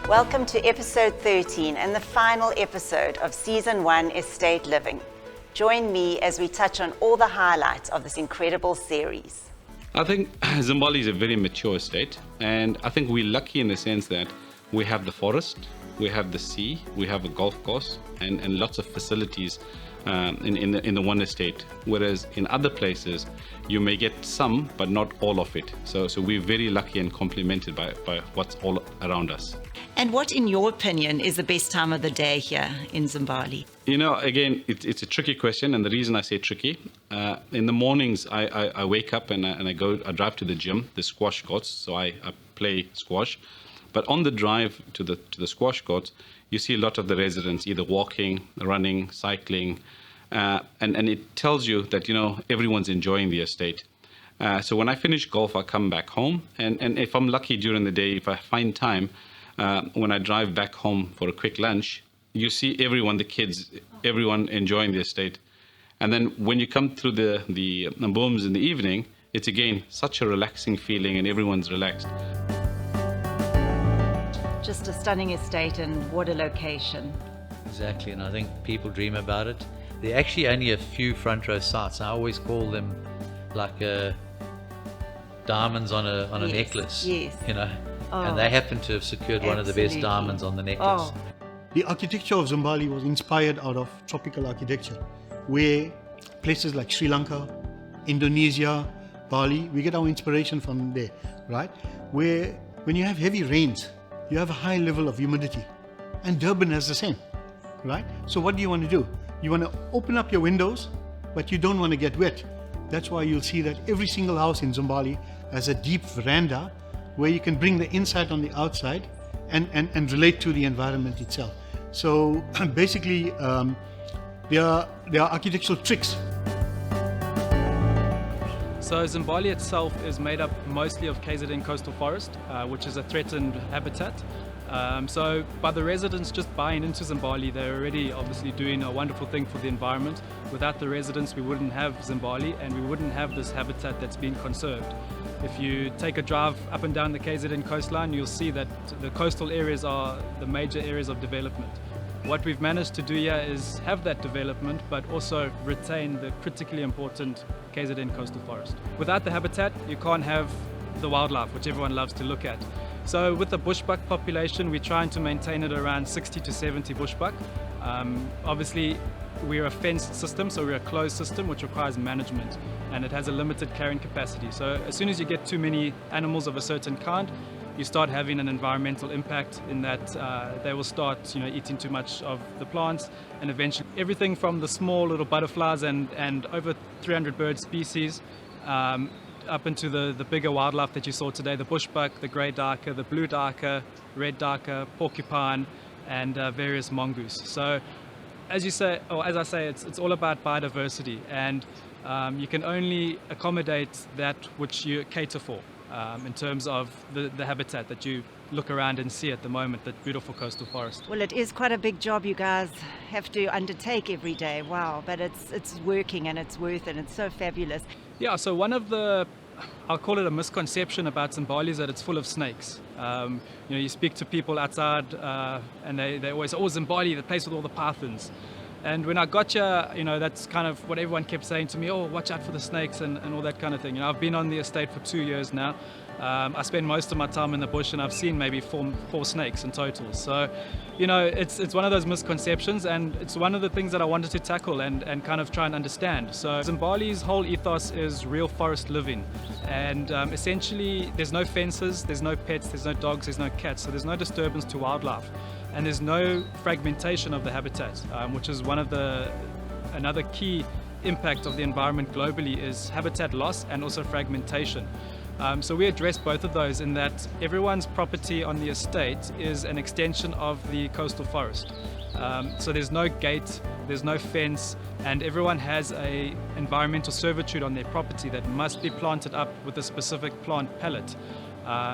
Welcome to episode 13 and the final episode of season 1 Estate Living. Join me as we touch on all the highlights of this incredible series. I think Zimbali is a very mature estate, and I think we're lucky in the sense that we have the forest, we have the sea, we have a golf course, and lots of facilities in the one estate. Whereas in other places, you may get some, but not all of it. So we're very lucky and complimented by what's all around us. And what, in your opinion, is the best time of the day here in Zimbali? You know, again, it's a tricky question, and the reason I say tricky, in the mornings I wake up and I drive to the gym, the squash courts, so I play squash. But on the drive to the squash courts, you see a lot of the residents either walking, running, cycling, and it tells you that, you know, everyone's enjoying the estate. So when I finish golf, I come back home, and if I'm lucky during the day, if I find time, when I drive back home for a quick lunch, you see everyone, the kids, everyone enjoying the estate. And then when you come through the booms in the evening, it's again such a relaxing feeling, and everyone's relaxed. Just a stunning estate, and what a location. Exactly, and I think people dream about it. There are actually only a few front row sites. I always call them like diamonds on a necklace. Yes. You know, and they happen to have secured one of the best diamonds on the necklace. The architecture of Zimbali was inspired out of tropical architecture, where places like Sri Lanka, Indonesia, Bali, we get our inspiration from there, right? Where when you have heavy rains, you have a high level of humidity, and Durban has the same, right? So what do you want to do? You want to open up your windows, but you don't want to get wet. That's why you'll see that every single house in Zimbali has a deep veranda where you can bring the inside on the outside and relate to the environment itself. So basically, there are architectural tricks. So Zimbali itself is made up mostly of KZN coastal forest, which is a threatened habitat. So by the residents just buying into Zimbali, they're already obviously doing a wonderful thing for the environment. Without the residents, we wouldn't have Zimbali, and we wouldn't have this habitat that's being conserved. If you take a drive up and down the KZN coastline, you'll see that the coastal areas are the major areas of development. What we've managed to do here is have that development, but also retain the critically important KZN coastal forest. Without the habitat, you can't have the wildlife, which everyone loves to look at. So with the bushbuck population, we're trying to maintain it around 60 to 70 bushbuck. Obviously, we're a fenced system, so we're a closed system, which requires management, and it has a limited carrying capacity. So as soon as you get too many animals of a certain kind, you start having an environmental impact in that they will start, eating too much of the plants, and eventually everything from the small little butterflies and over 300 bird species up into the bigger wildlife that you saw today, the bushbuck, the grey duiker, the blue duiker, red duiker, porcupine, and various mongoose. So as I say, it's all about biodiversity, and you can only accommodate that which you cater for. In terms of the habitat that you look around and see at the moment, that beautiful coastal forest. Well, it is quite a big job you guys have to undertake every day. Wow, but it's working, and it's worth it. It's so fabulous. Yeah, so one of I'll call it a misconception about Zimbali is that it's full of snakes. You speak to people outside and they always say, oh, Zimbali, the place with all the pythons. And when I got here, that's kind of what everyone kept saying to me, oh, watch out for the snakes and all that kind of thing. I've been on the estate for 2 years now. I spend most of my time in the bush, and I've seen maybe four snakes in total. So, it's one of those misconceptions, and it's one of the things that I wanted to tackle and kind of try and understand. So Zimbali's whole ethos is real forest living. And essentially, there's no fences, there's no pets, there's no dogs, there's no cats, so there's no disturbance to wildlife. And there's no fragmentation of the habitat, which is another key impact of the environment globally is habitat loss and also fragmentation. So we address both of those in that everyone's property on the estate is an extension of the coastal forest. So there's no gate, there's no fence, and everyone has an environmental servitude on their property that must be planted up with a specific plant palette.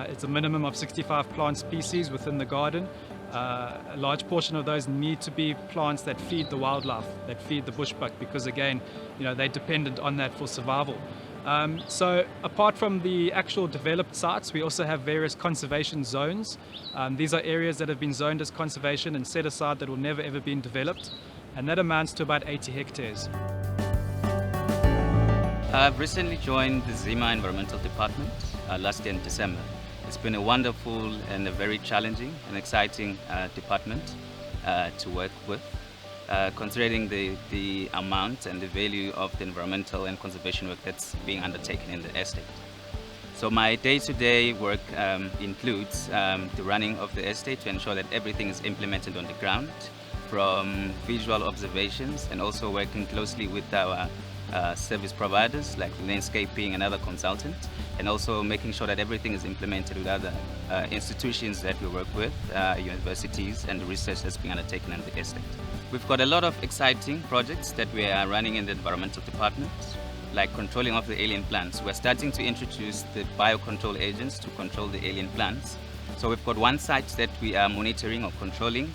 It's a minimum of 65 plant species within the garden. A large portion of those need to be plants that feed the wildlife, that feed the bushbuck, because again, they're dependent on that for survival. So apart from the actual developed sites, we also have various conservation zones. These are areas that have been zoned as conservation and set aside that will never ever be developed, and that amounts to about 80 hectares. I've recently joined the Zima Environmental Department last year in December. It's been a wonderful and a very challenging and exciting department to work with, considering the amount and the value of the environmental and conservation work that's being undertaken in the estate. So my day-to-day work includes the running of the estate to ensure that everything is implemented on the ground, from visual observations and also working closely with our service providers like landscaping and other consultants, and also making sure that everything is implemented with other institutions that we work with, universities, and the research that's being undertaken in the estate. We've got a lot of exciting projects that we are running in the environmental department, like controlling of the alien plants. We're starting to introduce the biocontrol agents to control the alien plants. So we've got one site that we are monitoring or controlling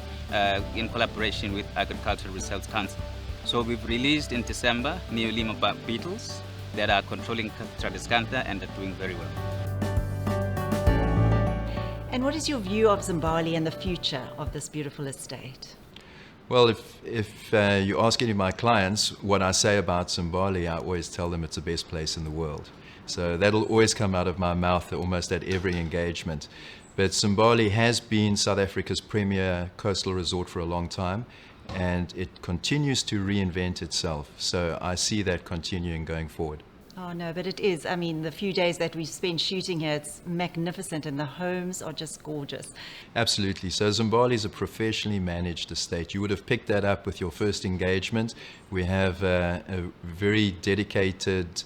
in collaboration with Agricultural Research Council. So we've released in December Neolima beetles that are controlling Tradescantha and are doing very well. And what is your view of Zimbali and the future of this beautiful estate? Well, if you ask any of my clients what I say about Zimbali, I always tell them it's the best place in the world. So that'll always come out of my mouth almost at every engagement. But Zimbali has been South Africa's premier coastal resort for a long time, and it continues to reinvent itself. So I see that continuing going forward. Oh no, but it is. I mean, the few days that we've spent shooting here, it's magnificent, and the homes are just gorgeous. Absolutely. So Zimbali is a professionally managed estate. You would have picked that up with your first engagement. We have a very dedicated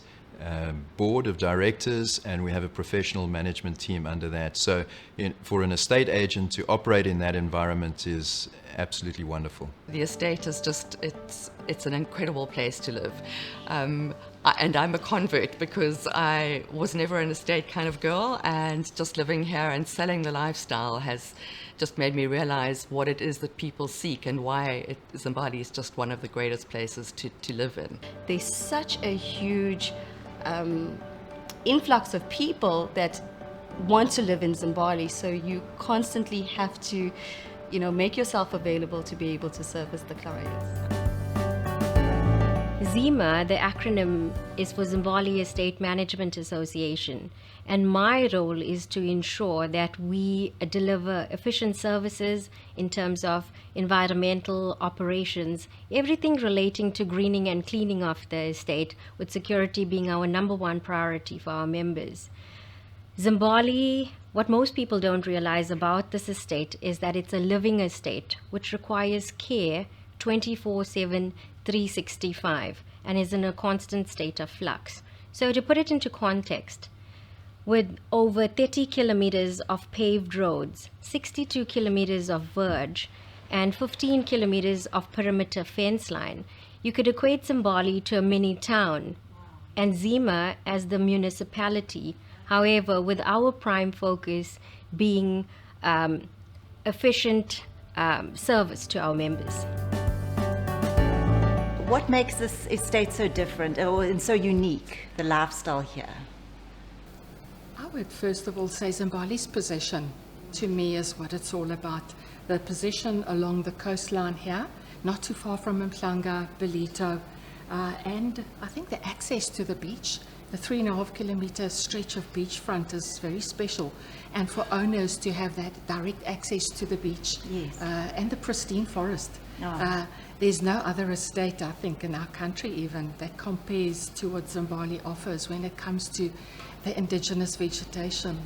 board of directors, and we have a professional management team under that. So for an estate agent to operate in that environment is absolutely wonderful. The estate is just, it's an incredible place to live. And I'm a convert because I was never an estate kind of girl, and just living here and selling the lifestyle has just made me realize what it is that people seek and why Zimbali is just one of the greatest places to live in. There's such a huge influx of people that want to live in Zimbali, so you constantly have to, make yourself available to be able to service the clients. ZIMA, the acronym, is for Zimbali Estate Management Association, and my role is to ensure that we deliver efficient services in terms of environmental operations, everything relating to greening and cleaning of the estate, with security being our #1 priority for our members. Zimbali, what most people don't realize about this estate is that it's a living estate which requires care 24/7, 365, and is in a constant state of flux. So to put it into context, with over 30 kilometers of paved roads, 62 kilometers of verge, and 15 kilometers of perimeter fence line, you could equate Zimbali to a mini town, and ZIMA as the municipality. However, with our prime focus being efficient service to our members. What makes this estate so different and so unique, the lifestyle here? I would first of all say Zimbali's position to me is what it's all about. The position along the coastline here, not too far from Mhlanga, Belito, and I think the access to the beach. The 3.5 kilometer stretch of beachfront is very special, and for owners to have that direct access to the beach, yes. And the pristine forest. Oh. There's no other estate, I think, in our country even that compares to what Zimbali offers when it comes to the indigenous vegetation.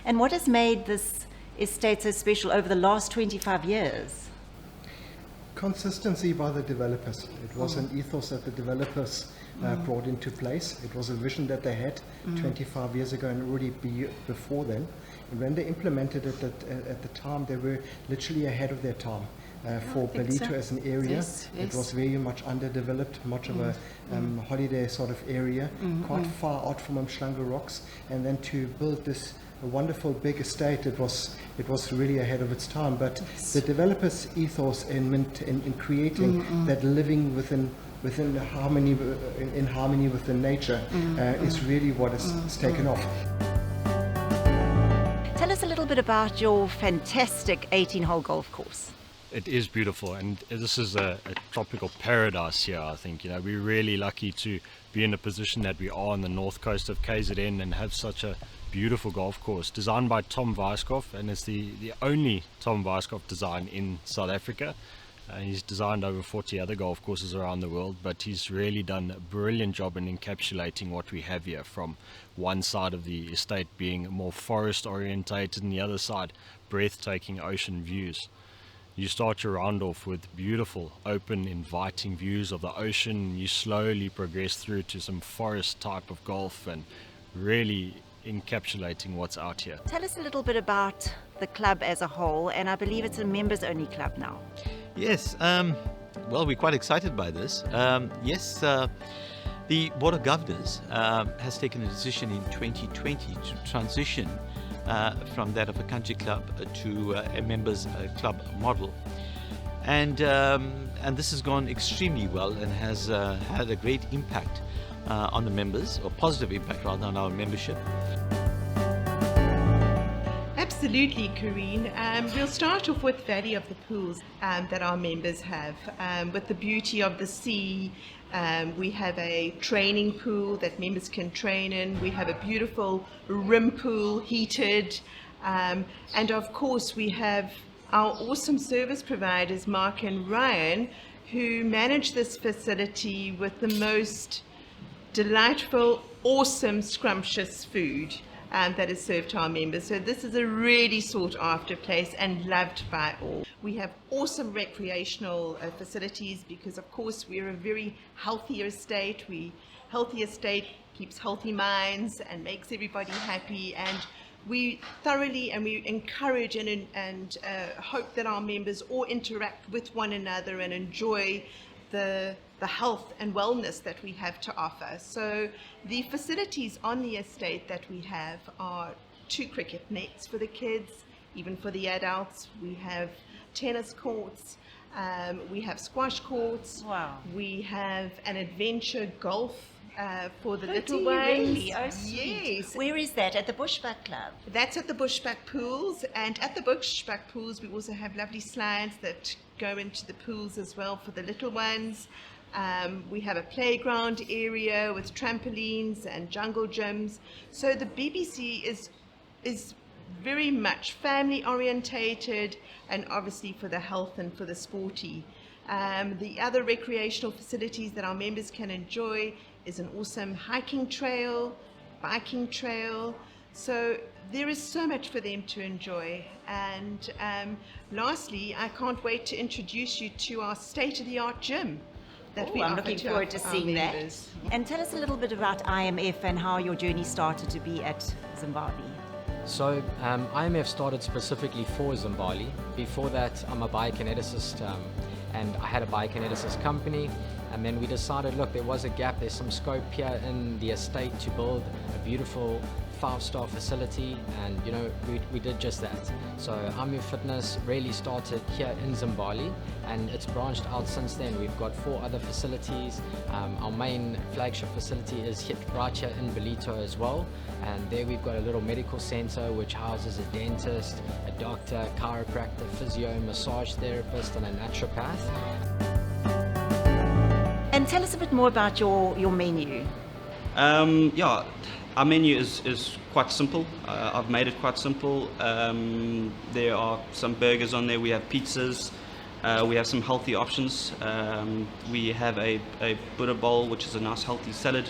And what has made this estate so special over the last 25 years? Consistency by the developers. It was an ethos that the developers brought into place. It was a vision that they had 25 years ago and already before then. And when they implemented it at the time, they were literally ahead of their time. For Belito as an area, yes. It was very much underdeveloped, much of a holiday sort of area, quite far out from Mhlanga rocks, and then to build this wonderful big estate, it was really ahead of its time. But the developers' ethos in creating that living within within harmony, in harmony with the nature, is really what is taken off. Tell us a little bit about your fantastic 18-hole golf course. It is beautiful, and this is a tropical paradise here. I think, you know, we're really lucky to be in a position that we are on the north coast of KZN and have such a beautiful golf course designed by Tom Weiskopf, and it's the only Tom Weiskopf design in South Africa. He's designed over 40 other golf courses around the world, but he's really done a brilliant job in encapsulating what we have here, from one side of the estate being more forest orientated and the other side breathtaking ocean views. You start your round off with beautiful, open, inviting views of the ocean. You slowly progress through to some forest type of golf and really encapsulating what's out here. Tell us a little bit about the club as a whole, and I believe it's a members-only club now. Yes, well, we're quite excited by this. Yes, the Board of Governors has taken a decision in 2020 to transition from that of a country club to a members club model, and this has gone extremely well and has had a great impact on the members, or positive impact rather, on our membership. Absolutely, Corinne. We'll start off with Valley of the Pools that our members have. With the beauty of the sea, we have a training pool that members can train in. We have a beautiful rim pool, heated. And of course, we have our awesome service providers, Mark and Ryan, who manage this facility with the most delightful, awesome, scrumptious food that is served to our members. So this is a really sought after place and loved by all. We have awesome recreational facilities because of course we're a very healthy estate. Healthy estate keeps healthy minds and makes everybody happy, and we thoroughly and we encourage and hope that our members all interact with one another and enjoy the health and wellness that we have to offer. So the facilities on the estate that we have are 2 cricket nets for the kids, even for the adults. We have tennis courts, we have squash courts. Wow. We have an adventure golf for the Oh, little do you ones. really? Oh, sweet. Yes. Where is that? At the Bushbuck Club? That's at the Bushbuck Pools, and at the Bushbuck Pools we also have lovely slides that go into the pools as well for the little ones. We have a playground area with trampolines and jungle gyms. So the BBC is very much family orientated, and obviously for the health and for the sporty. The other recreational facilities that our members can enjoy is an awesome hiking trail, biking trail. So there is so much for them to enjoy. And lastly, I can't wait to introduce you to our state-of-the-art gym that we I'm offer looking to forward to our seeing that. members. And tell us a little bit about IMF and how your journey started to be at Zimbali. So IMF started specifically for Zimbali. Before that, I'm a biokineticist, and I had a biokineticist company. And then we decided, look, there was a gap, there's some scope here in the estate to build a beautiful 5-star facility, and you know, we did just that. So IMF Fitness really started here in Zimbali, and it's branched out since then. We've got 4 other facilities. Our main flagship facility is right here in Belito as well, and there we've got a little medical center which houses a dentist, a doctor, chiropractor, physio, massage therapist, and a naturopath. And tell us a bit more about your menu. Yeah, our menu is quite simple. I've made it quite simple. There are some burgers on there. We have pizzas. We have some healthy options. We have a Buddha bowl, which is a nice healthy salad.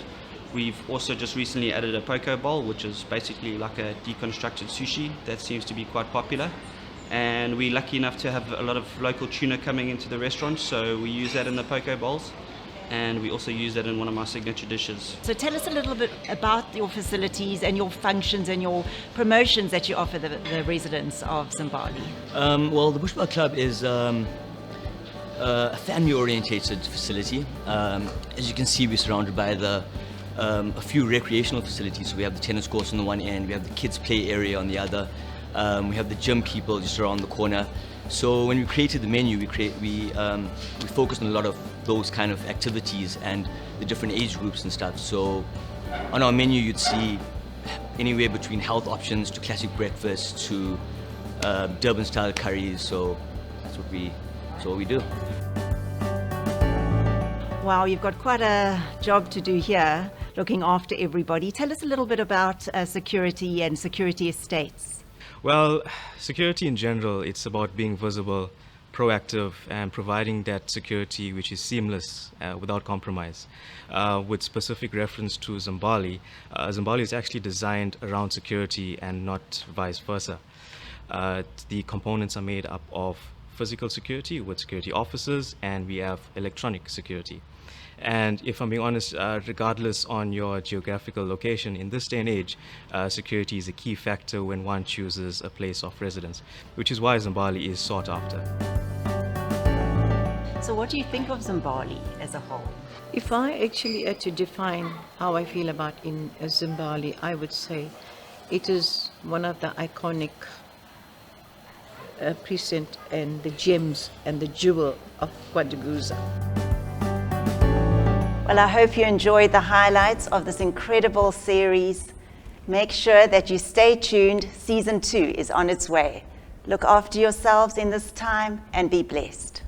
We've also just recently added a poke bowl, which is basically like a deconstructed sushi that seems to be quite popular. And we're lucky enough to have a lot of local tuna coming into the restaurant, so we use that in the poke bowls. And we also use that in one of my signature dishes. So tell us a little bit about your facilities and your functions and your promotions that you offer the residents of Zimbali. Well, the Bushbuck Club is a family-orientated facility. As you can see, we're surrounded by a few recreational facilities. So we have the tennis courts on the one end, we have the kids' play area on the other, we have the gym people just around the corner. So when we created the menu, we focused on a lot of those kind of activities and the different age groups and stuff. So on our menu, you'd see anywhere between health options to classic breakfast to Durban-style curries. So that's what we do. Wow, you've got quite a job to do here, looking after everybody. Tell us a little bit about security and security estates. Well, security in general, it's about being visible, proactive, and providing that security which is seamless without compromise. With specific reference to Zimbali, Zimbali is actually designed around security and not vice versa. The components are made up of physical security with security officers, and we have electronic security. And if I'm being honest, regardless on your geographical location, in this day and age, security is a key factor when one chooses a place of residence, which is why Zimbali is sought after. So what do you think of Zimbali as a whole? If I actually had to define how I feel about in Zimbali, I would say it is one of the iconic precinct and the gems and the jewel of Kwaduguza. Well, I hope you enjoyed the highlights of this incredible series. Make sure that you stay tuned. Season 2 is on its way. Look after yourselves in this time and be blessed.